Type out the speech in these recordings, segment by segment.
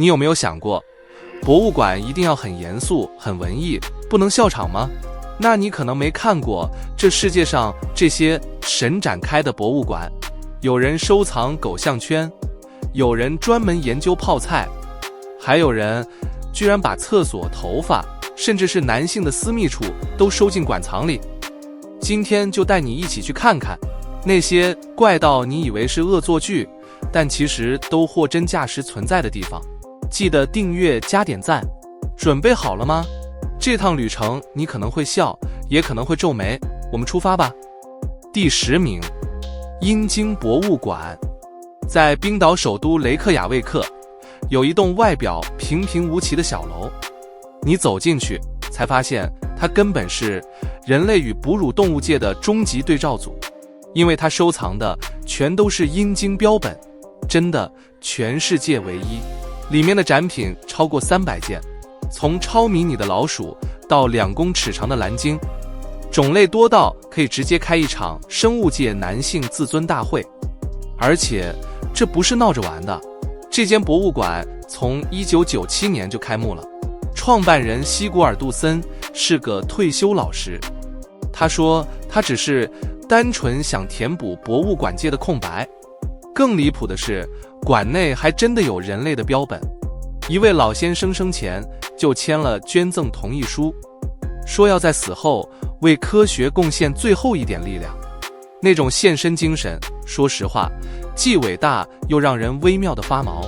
你有没有想过，博物馆一定要很严肃、很文艺，不能笑场吗？那你可能没看过这世界上这些神展开的博物馆，有人收藏狗项圈，有人专门研究泡菜，还有人居然把厕所、头发，甚至是男性的私密处都收进馆藏里。今天就带你一起去看看那些怪到你以为是恶作剧，但其实都货真价实存在的地方。记得订阅加点赞，准备好了吗？这趟旅程你可能会笑，也可能会皱眉，我们出发吧。第10名，阴茎博物馆。在冰岛首都雷克雅未克，有一栋外表平平无奇的小楼，你走进去才发现它根本是人类与哺乳动物界的终极对照组，因为它收藏的全都是阴茎标本，真的全世界唯一。里面的展品超过300件，从超迷你的老鼠到2公尺长的蓝鲸，种类多到可以直接开一场生物界男性自尊大会。而且这不是闹着玩的，这间博物馆从1997年就开幕了，创办人西古尔杜森是个退休老师，他说他只是单纯想填补博物馆界的空白。更离谱的是，馆内还真的有人类的标本，一位老先生生前就签了捐赠同意书，说要在死后为科学贡献最后一点力量。那种献身精神，说实话既伟大又让人微妙的发毛。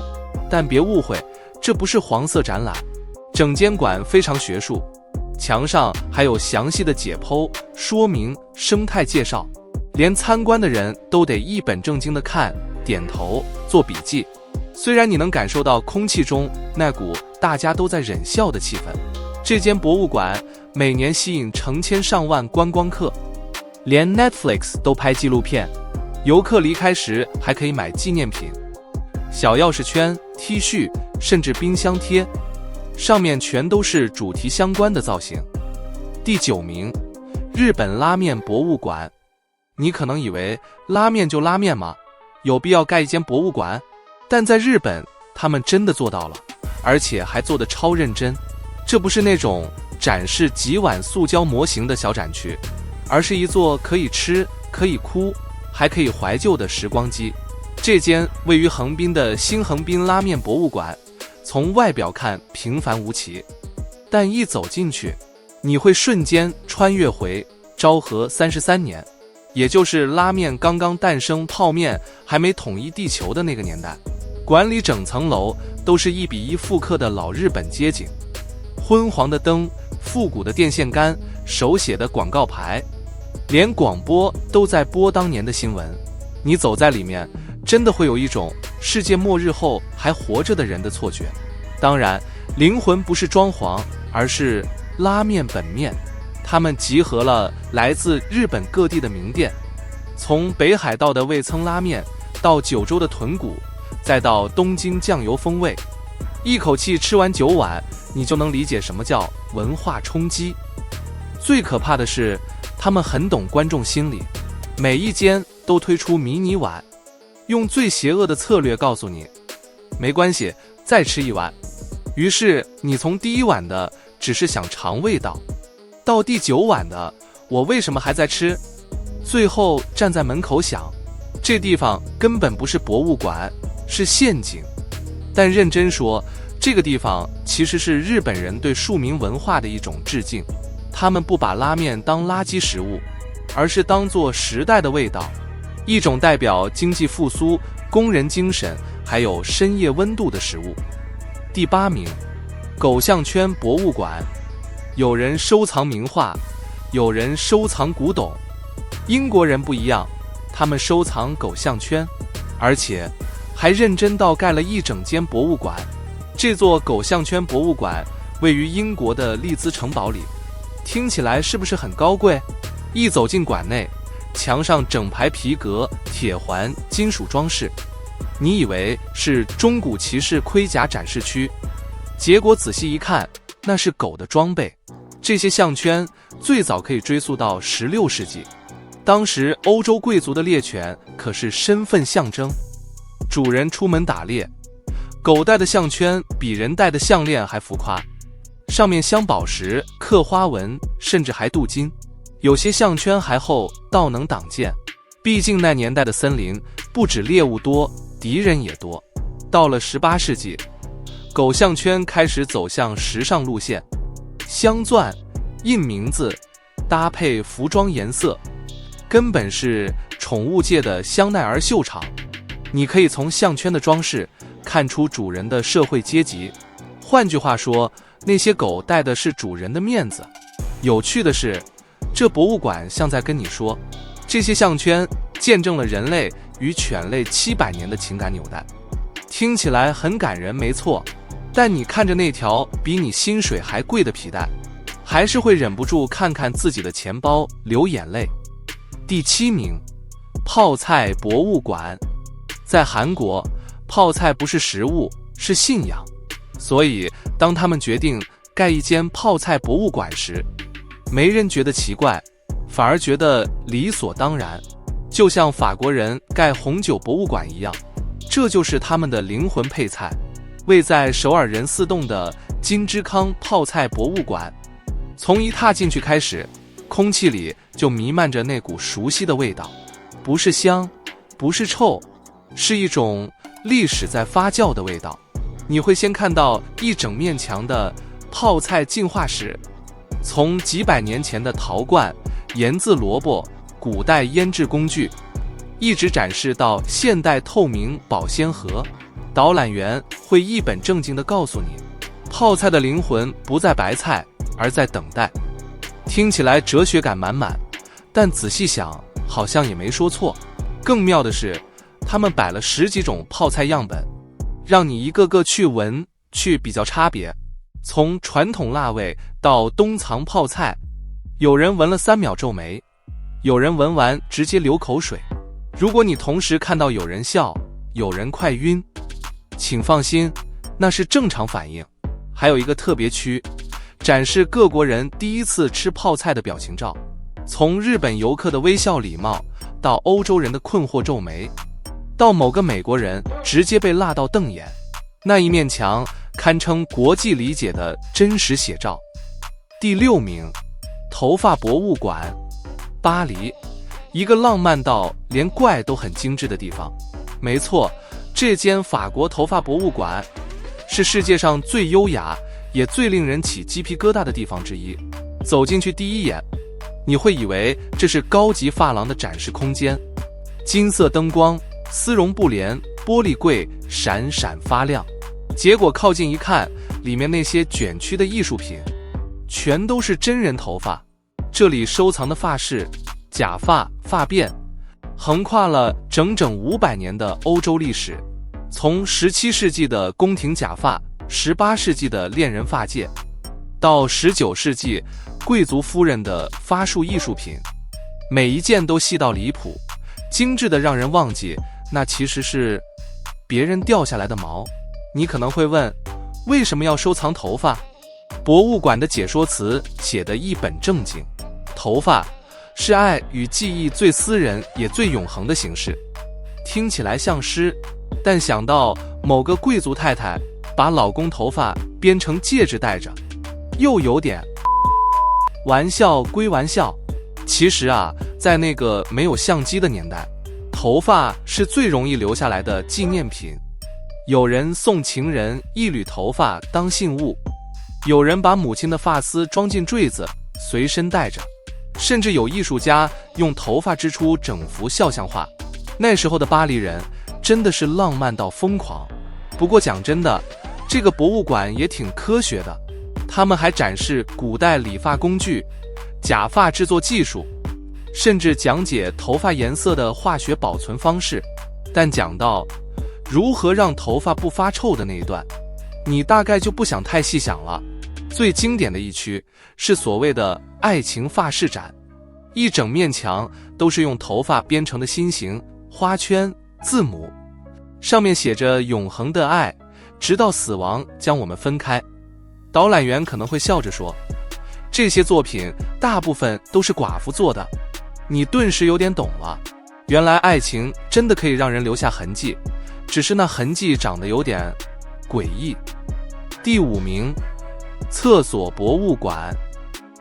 但别误会，这不是黄色展览，整间馆非常学术，墙上还有详细的解剖、说明、生态介绍，连参观的人都得一本正经地看、点头、做笔记。虽然你能感受到空气中那股大家都在忍笑的气氛，这间博物馆每年吸引成千上万观光客，连 Netflix 都拍纪录片，游客离开时还可以买纪念品，小钥匙圈、T 恤，甚至冰箱贴，上面全都是主题相关的造型。第9名，日本拉面博物馆。你可能以为拉面就拉面吗？有必要盖一间博物馆？但在日本，他们真的做到了，而且还做得超认真。这不是那种展示几碗塑胶模型的小展区，而是一座可以吃、可以哭，还可以怀旧的时光机。这间位于横滨的新横滨拉面博物馆，从外表看平凡无奇，但一走进去，你会瞬间穿越回昭和33年，也就是拉面刚刚诞生、泡面还没统一地球的那个年代。馆里整层楼都是1比1复刻的老日本街景，昏黄的灯、复古的电线杆、手写的广告牌，连广播都在播当年的新闻。你走在里面，真的会有一种世界末日后还活着的人的错觉。当然，灵魂不是装潢，而是拉面本面。他们集合了来自日本各地的名店，从北海道的味噌拉面到九州的豚骨，再到东京酱油风味，一口气吃完9碗，你就能理解什么叫文化冲击。最可怕的是，他们很懂观众心理，每一间都推出迷你碗，用最邪恶的策略告诉你，没关系，再吃1碗。于是你从第1碗的只是想尝味道，到第9碗的我为什么还在吃，最后站在门口想，这地方根本不是博物馆，是陷阱。但认真说，这个地方其实是日本人对庶民文化的一种致敬。他们不把拉面当垃圾食物，而是当作时代的味道，一种代表经济复苏、工人精神还有深夜温度的食物。第8名，狗项圈博物馆。有人收藏名画，有人收藏古董。英国人不一样，他们收藏狗项圈，而且还认真到盖了一整间博物馆。这座狗项圈博物馆位于英国的利兹城堡里，听起来是不是很高贵？一走进馆内，墙上整排皮革、铁环、金属装饰，你以为是中古骑士盔甲展示区，结果仔细一看，那是狗的装备。这些项圈最早可以追溯到16世纪，当时欧洲贵族的猎犬可是身份象征，主人出门打猎，狗戴的项圈比人戴的项链还浮夸，上面镶宝石、刻花纹，甚至还镀金。有些项圈还厚到能挡箭。毕竟那年代的森林不止猎物多，敌人也多。到了18世纪，狗项圈开始走向时尚路线，镶钻、印名字、搭配服装颜色，根本是宠物界的香奈儿秀场。你可以从项圈的装饰看出主人的社会阶级，换句话说，那些狗戴的是主人的面子。有趣的是，这博物馆像在跟你说，这些项圈见证了人类与犬类700年的情感纽带。听起来很感人，没错，但你看着那条比你薪水还贵的皮带，还是会忍不住看看自己的钱包流眼泪。第7名，泡菜博物馆。在韩国，泡菜不是食物，是信仰，所以当他们决定盖一间泡菜博物馆时，没人觉得奇怪，反而觉得理所当然，就像法国人盖红酒博物馆一样。这就是他们的灵魂配菜，位在首尔仁寺洞的金之康泡菜博物馆。从一踏进去开始，空气里就弥漫着那股熟悉的味道，不是香，不是臭，是一种历史在发酵的味道。你会先看到一整面墙的泡菜进化史，从几百年前的陶罐、盐渍萝卜、古代腌制工具，一直展示到现代透明保鲜盒。导览员会一本正经地告诉你，泡菜的灵魂不在白菜，而在等待。听起来哲学感满满，但仔细想，好像也没说错。更妙的是，他们摆了10几种泡菜样本，让你一个个去闻，去比较差别。从传统辣味到冬藏泡菜，有人闻了3秒皱眉，有人闻完直接流口水。如果你同时看到有人笑，有人快晕，请放心，那是正常反应。还有一个特别区，展示各国人第一次吃泡菜的表情照，从日本游客的微笑礼貌，到欧洲人的困惑皱眉，到某个美国人直接被辣到瞪眼。那一面墙堪称国际理解的真实写照。第6名，头发博物馆。巴黎，一个浪漫到连怪都很精致的地方。没错，这间法国头发博物馆是世界上最优雅也最令人起鸡皮疙瘩的地方之一。走进去第一眼，你会以为这是高级发廊的展示空间，金色灯光、丝绒布帘、玻璃柜闪闪发亮。结果靠近一看，里面那些卷曲的艺术品全都是真人头发。这里收藏的发饰、假发、发辫横跨了整整500年的欧洲历史，从17世纪的宫廷假发、18世纪的恋人发界，到19世纪贵族夫人的发束艺术品，每一件都细到离谱，精致的让人忘记那其实是别人掉下来的毛。你可能会问，为什么要收藏头发？博物馆的解说词写得一本正经，头发是爱与记忆最私人也最永恒的形式。听起来像诗，但想到某个贵族太太把老公头发编成戒指戴着，又有点……玩笑归玩笑，其实啊，在那个没有相机的年代，头发是最容易留下来的纪念品。有人送情人一缕头发当信物，有人把母亲的发丝装进坠子随身带着，甚至有艺术家用头发织出整幅肖像画。那时候的巴黎人真的是浪漫到疯狂。不过讲真的，这个博物馆也挺科学的，他们还展示古代理发工具、假发制作技术，甚至讲解头发颜色的化学保存方式。但讲到如何让头发不发臭的那一段，你大概就不想太细想了。最经典的一区是所谓的爱情发饰展，一整面墙都是用头发编成的心形、花圈、字母，上面写着永恒的爱，直到死亡将我们分开。导览员可能会笑着说，这些作品大部分都是寡妇做的。你顿时有点懂了，原来爱情真的可以让人留下痕迹，只是那痕迹长得有点诡异。第5名，厕所博物馆。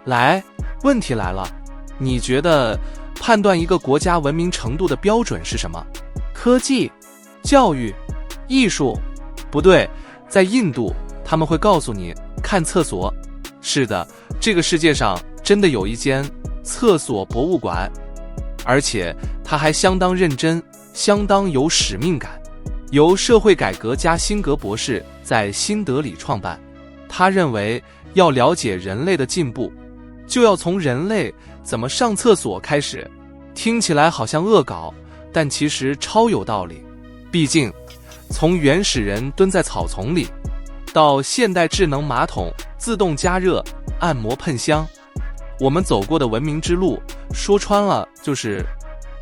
来，问题来了，你觉得判断一个国家文明程度的标准是什么？科技、教育、艺术？不对，在印度，他们会告诉你看厕所。是的，这个世界上真的有一间厕所博物馆，而且它还相当认真，相当有使命感。由社会改革家辛格博士在新德里创办。他认为要了解人类的进步，就要从人类怎么上厕所开始。听起来好像恶搞，但其实超有道理。毕竟从原始人蹲在草丛里，到现代智能马桶、自动加热、按摩喷香，我们走过的文明之路，说穿了就是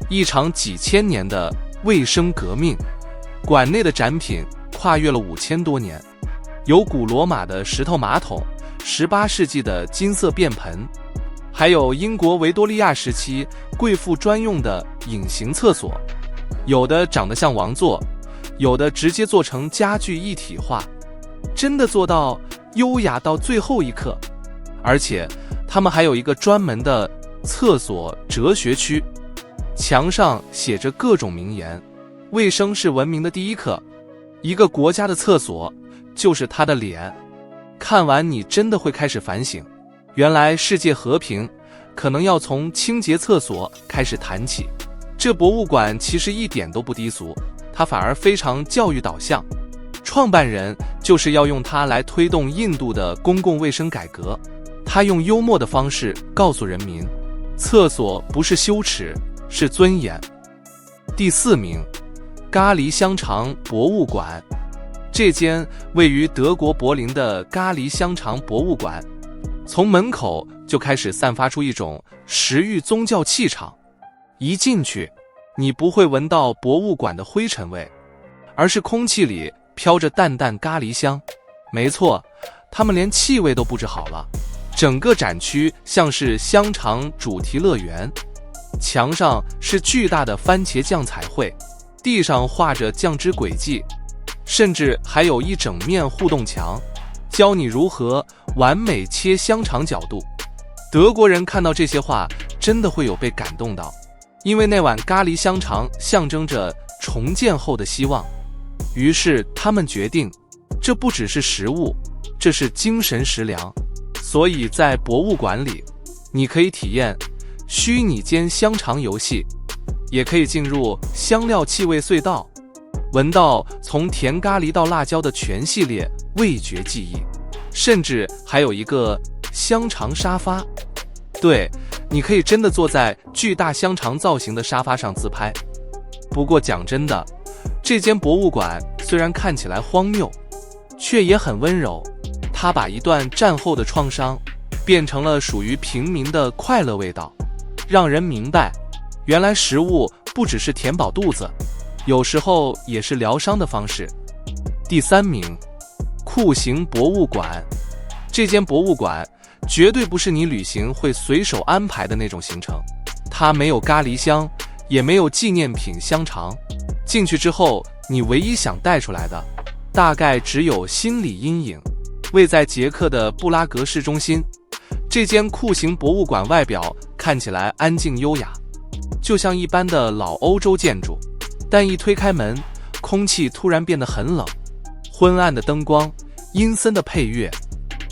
一场几千年的卫生革命。馆内的展品跨越了5000多年，有古罗马的石头马桶，18世纪的金色便盆，还有英国维多利亚时期贵妇专用的隐形厕所，有的长得像王座，有的直接做成家具一体化，真的做到优雅到最后一刻。而且他们还有一个专门的厕所哲学区，墙上写着各种名言。卫生是文明的第一课，一个国家的厕所就是他的脸。看完你真的会开始反省，原来世界和平可能要从清洁厕所开始谈起。这博物馆其实一点都不低俗，它反而非常教育导向。创办人就是要用它来推动印度的公共卫生改革。他用幽默的方式告诉人民，厕所不是羞耻，是尊严。第4名，咖喱香肠博物馆。这间位于德国柏林的咖喱香肠博物馆，从门口就开始散发出一种食欲宗教气场。一进去，你不会闻到博物馆的灰尘味，而是空气里飘着淡淡咖喱香。没错，他们连气味都布置好了。整个展区像是香肠主题乐园，墙上是巨大的番茄酱彩绘，地上画着酱汁轨迹，甚至还有一整面互动墙，教你如何完美切香肠角度。德国人看到这些画，真的会有被感动到，因为那碗咖喱香肠象征着重建后的希望。于是他们决定，这不只是食物，这是精神食粮。所以在博物馆里，你可以体验虚拟煎香肠游戏，也可以进入香料气味隧道，闻到从甜咖喱到辣椒的全系列味觉记忆，甚至还有一个香肠沙发。对，你可以真的坐在巨大香肠造型的沙发上自拍。不过讲真的，这间博物馆虽然看起来荒谬，却也很温柔。它把一段战后的创伤变成了属于平民的快乐味道，让人明白，原来食物不只是填饱肚子，有时候也是疗伤的方式。第3名，酷刑博物馆。这间博物馆绝对不是你旅行会随手安排的那种行程，它没有咖喱香，也没有纪念品香肠。进去之后，你唯一想带出来的，大概只有心理阴影。位在捷克的布拉格市中心，这间酷刑博物馆外表看起来安静优雅，就像一般的老欧洲建筑，但一推开门，空气突然变得很冷。昏暗的灯光，阴森的配乐，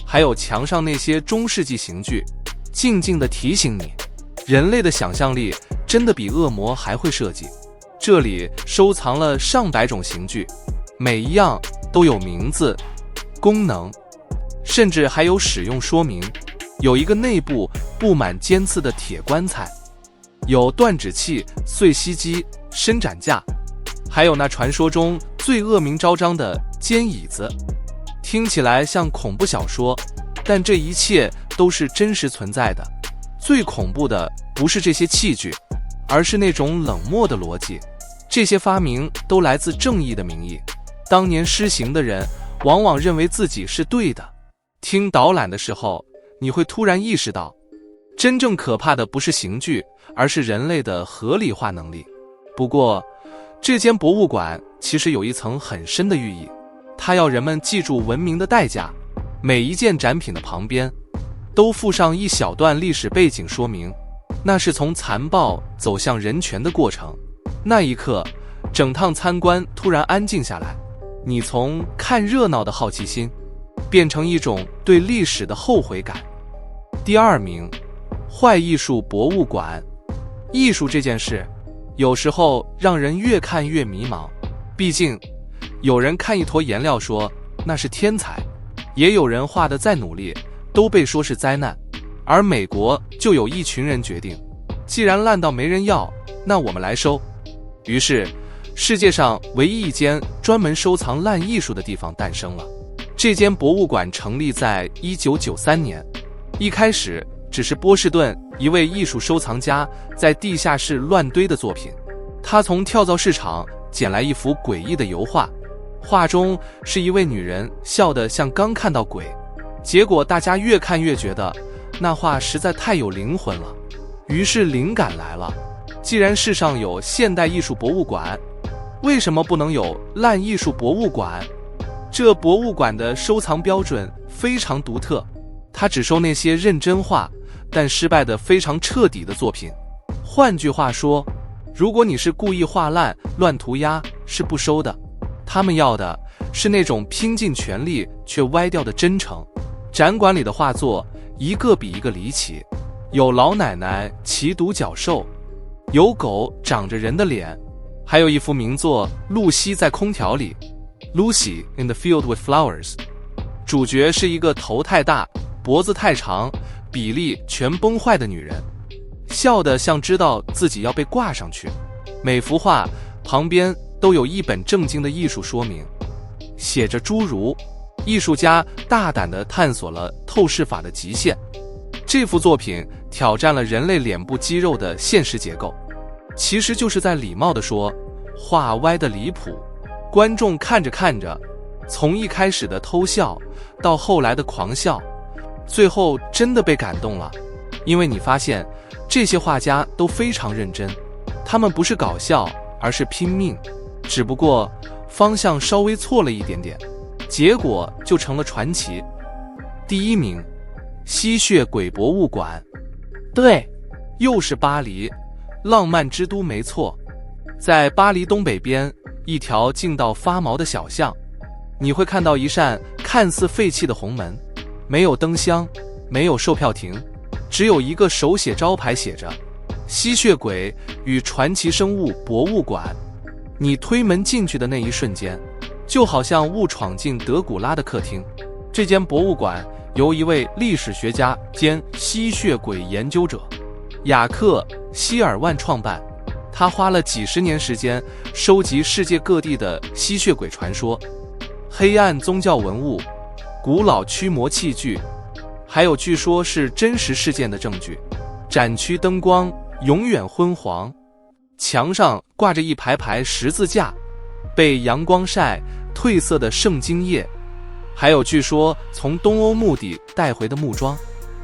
还有墙上那些中世纪刑具，静静地提醒你，人类的想象力真的比恶魔还会设计。这里收藏了上百种刑具，每一样都有名字、功能，甚至还有使用说明。有一个内部布满尖刺的铁棺材，有断指器、碎锡机、伸展架，还有那传说中最恶名昭彰的尖椅子。听起来像恐怖小说，但这一切都是真实存在的。最恐怖的不是这些器具，而是那种冷漠的逻辑。这些发明都来自正义的名义，当年施行的人往往认为自己是对的。听导览的时候，你会突然意识到，真正可怕的不是刑具，而是人类的合理化能力。不过，这间博物馆其实有一层很深的寓意，它要人们记住文明的代价。每一件展品的旁边都附上一小段历史背景说明，那是从残暴走向人权的过程。那一刻，整趟参观突然安静下来，你从看热闹的好奇心变成一种对历史的后悔感。第2名，坏艺术博物馆。艺术这件事有时候让人越看越迷茫，毕竟有人看一坨颜料说那是天才，也有人画得再努力都被说是灾难。而美国就有一群人决定，既然烂到没人要，那我们来收。于是世界上唯一一间专门收藏烂艺术的地方诞生了。这间博物馆成立在1993年，一开始只是波士顿一位艺术收藏家在地下室乱堆的作品。他从跳蚤市场捡来一幅诡异的油画，画中是一位女人笑得像刚看到鬼。结果大家越看越觉得那画实在太有灵魂了，于是灵感来了，既然世上有现代艺术博物馆，为什么不能有烂艺术博物馆？这博物馆的收藏标准非常独特，它只收那些认真画但失败得非常彻底的作品。换句话说，如果你是故意画烂、乱涂鸦，是不收的。他们要的是那种拼尽全力却歪掉的真诚。展馆里的画作一个比一个离奇，有老奶奶骑独角兽，有狗长着人的脸，还有一幅名作《露西在空调里》 Lucy in the Field with Flowers， 主角是一个头太大、脖子太长、比例全崩坏的女人，笑得像知道自己要被挂上去。每幅画旁边都有一本正经的艺术说明，写着诸如艺术家大胆地探索了透视法的极限，这幅作品挑战了人类脸部肌肉的现实结构，其实就是在礼貌地说画歪的离谱。观众看着看着，从一开始的偷笑到后来的狂笑，最后真的被感动了。因为你发现这些画家都非常认真，他们不是搞笑，而是拼命，只不过方向稍微错了一点点，结果就成了传奇。第1名，吸血鬼博物馆。对，又是巴黎，浪漫之都没错。在巴黎东北边一条静到发毛的小巷，你会看到一扇看似废弃的红门，没有灯箱，没有售票亭，只有一个手写招牌，写着吸血鬼与传奇生物博物馆。你推门进去的那一瞬间，就好像误闯进德古拉的客厅。这间博物馆由一位历史学家兼吸血鬼研究者雅克·希尔万创办，他花了几十年时间收集世界各地的吸血鬼传说、黑暗宗教文物、古老驱魔器具，还有据说是真实事件的证据。展区灯光永远昏黄，墙上挂着一排排十字架，被阳光晒褪色的圣经页，还有据说从东欧墓地带回的木桩。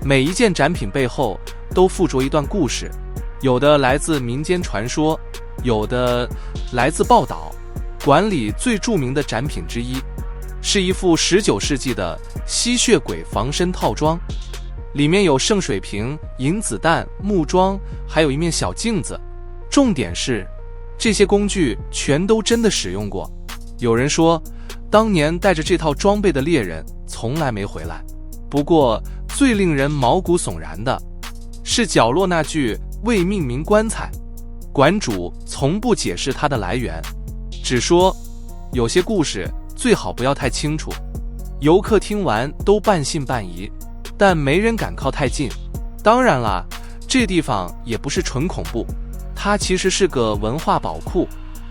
每一件展品背后都附着一段故事，有的来自民间传说，有的来自报道。馆里最著名的展品之一是一副19世纪的吸血鬼防身套装，里面有圣水瓶、银子弹、木桩，还有一面小镜子。重点是这些工具全都真的使用过。有人说当年带着这套装备的猎人从来没回来。不过最令人毛骨悚然的是角落那具未命名棺材，馆主从不解释它的来源，只说有些故事最好不要太清楚。游客听完都半信半疑，但没人敢靠太近。当然啦，这地方也不是纯恐怖，它其实是个文化宝库。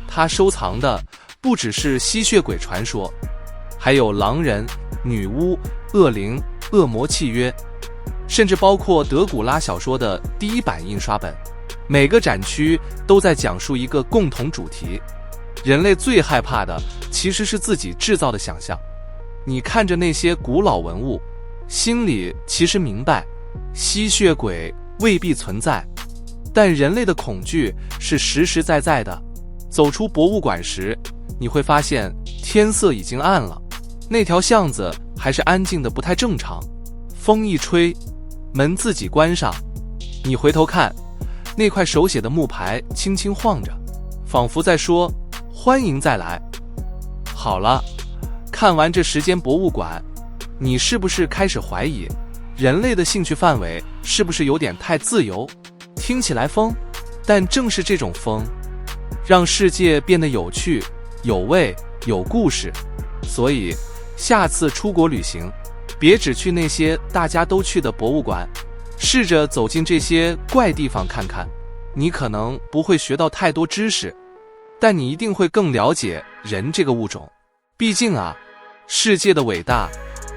它收藏的不只是吸血鬼传说，还有狼人、女巫、恶灵、恶魔契约，甚至包括德古拉小说的第1版印刷本。每个展区都在讲述一个共同主题，人类最害怕的其实是自己制造的想象。你看着那些古老文物，心里其实明白吸血鬼未必存在，但人类的恐惧是实实在在的。走出博物馆时，你会发现天色已经暗了，那条巷子还是安静的不太正常。风一吹，门自己关上，你回头看，那块手写的木牌轻轻晃着，仿佛在说欢迎再来。好了，看完这10间博物馆，你是不是开始怀疑人类的兴趣范围是不是有点太自由？听起来疯，但正是这种疯让世界变得有趣、有味、有故事。所以下次出国旅行，别只去那些大家都去的博物馆，试着走进这些怪地方看看。你可能不会学到太多知识，但你一定会更了解人这个物种。毕竟啊，世界的伟大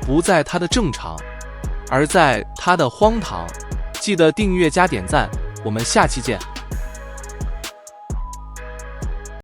不在它的正常，而在它的荒唐。记得订阅加点赞，我们下期见。